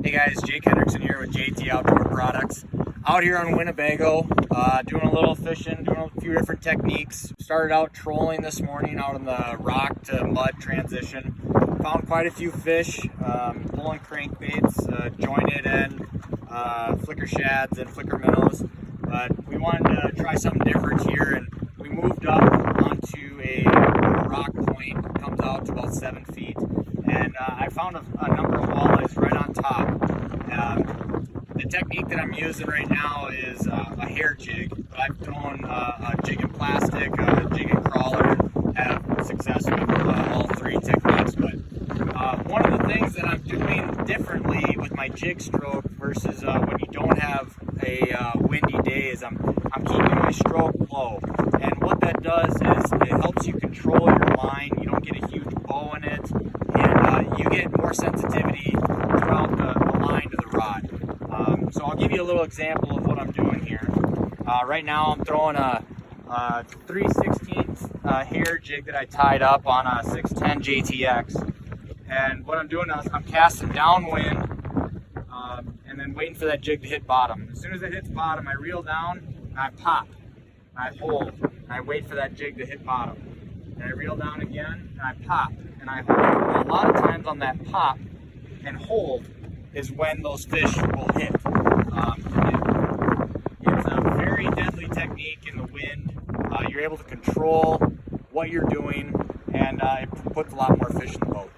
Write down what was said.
Hey guys, Jake Hendrickson here with JT Outdoor Products. Out here on Winnebago, doing a little fishing, doing a few different techniques. Started out trolling this morning out on the rock to mud transition. Found quite a few fish, pulling crankbaits, jointed end, flicker shads and flicker minnows. But we wanted to try something different here, and we moved up onto a rock point. It comes out to about 7 feet. And I found a number of walleyes right on top. The technique that I'm using right now is a hair jig. But I've thrown a jig and plastic, a jig and crawler, have success with all three techniques. But one of the things that I'm doing differently with my jig stroke versus when you don't have a windy day is I'm keeping my stroke low. And what that does is it helps you control your line. You don't get a huge bow in it. And you get more sensitivity throughout the line to the rod. So I'll give you a little example of what I'm doing here. Right now I'm throwing a 3/16 hair jig that I tied up on a 610 JTX. And what I'm doing is I'm casting downwind and then waiting for that jig to hit bottom. As soon as it hits bottom, I reel down and I pop. I hold and I wait for that jig to hit bottom. And I reel down again and I pop and I hold. And a lot of times on that pop and hold is when those fish will hit. It's a very deadly technique in the wind. You're able to control what you're doing, and it puts a lot more fish in the boat.